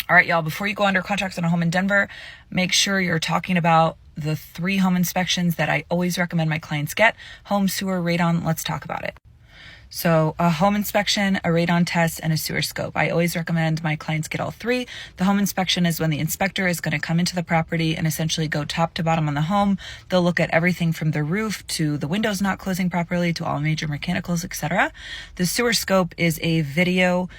All right, y'all, before you go under contract on a home in Denver, make sure you're talking about the 3 home inspections that I always recommend my clients get: home, sewer, radon. Let's talk about it. So a home inspection, a radon test, and a sewer scope. I always recommend my clients get all 3. The home inspection is when the inspector is going to come into the property and essentially go top to bottom on the home. They'll look at everything from the roof to the windows not closing properly to all major mechanicals, etc. The sewer scope is a video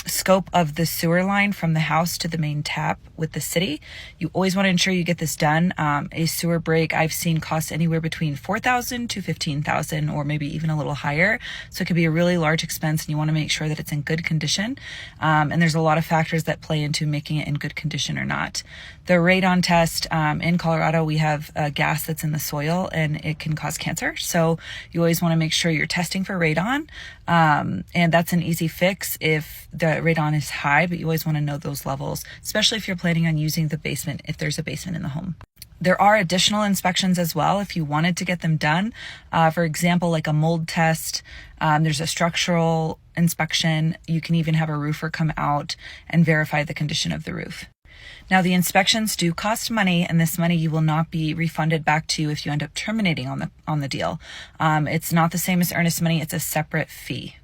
scope of the sewer line from the house to the main tap with the city. You always want to ensure you get this done. A sewer break I've seen costs anywhere between $4,000 to $15,000, or maybe even a little higher. So it could be a really large expense, and you want to make sure that it's in good condition. And there's a lot of factors that play into making it in good condition or not. The radon test, in Colorado, we have gas that's in the soil and it can cause cancer. So you always want to make sure you're testing for radon. And that's an easy fix if the radon is high, but you always want to know those levels, especially if you're planning on using the basement, if there's a basement in the home. There are additional inspections as well if you wanted to get them done. For example, like a mold test, there's a structural inspection. You can even have a roofer come out and verify the condition of the roof. Now, the inspections do cost money, and this money you will not be refunded back to you if you end up terminating on the deal. It's not the same as earnest money. It's a separate fee.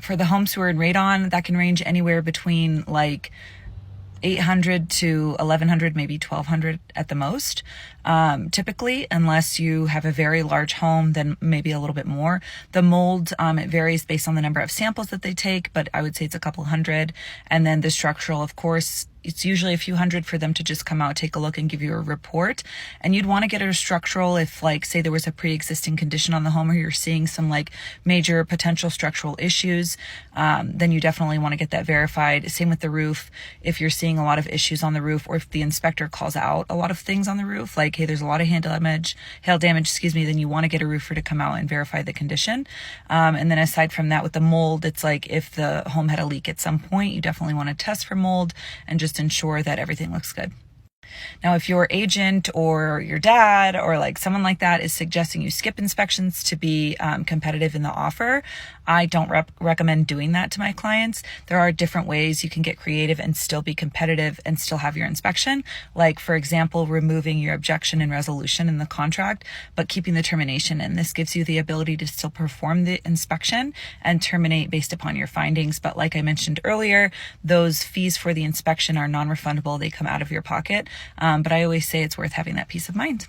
For the home, sewer, and radon, that can range anywhere between like $800 to $1,100, maybe $1,200 at the most. Typically, unless you have a very large home, then maybe a little bit more. The mold, it varies based on the number of samples that they take, but I would say it's a couple hundred. And then the structural, of course, it's usually a few hundred for them to just come out, take a look, and give you a report. And you'd want to get a structural if, like, say there was a pre-existing condition on the home, or you're seeing some like major potential structural issues, then you definitely want to get that verified. Same with the roof. If you're seeing a lot of issues on the roof, or if the inspector calls out a lot of things on the roof, like, hey, there's a lot of hail damage, then you want to get a roofer to come out and verify the condition. And then aside from that, with the mold, it's like if the home had a leak at some point, you definitely want to test for mold and just ensure that everything looks good. Now, if your agent or your dad or like someone like that is suggesting you skip inspections to be competitive in the offer, I don't recommend doing that to my clients. There are different ways you can get creative and still be competitive and still have your inspection. Like, for example, removing your objection and resolution in the contract, but keeping the termination in. This gives you the ability to still perform the inspection and terminate based upon your findings. But like I mentioned earlier, those fees for the inspection are non-refundable. They come out of your pocket. But I always say it's worth having that peace of mind.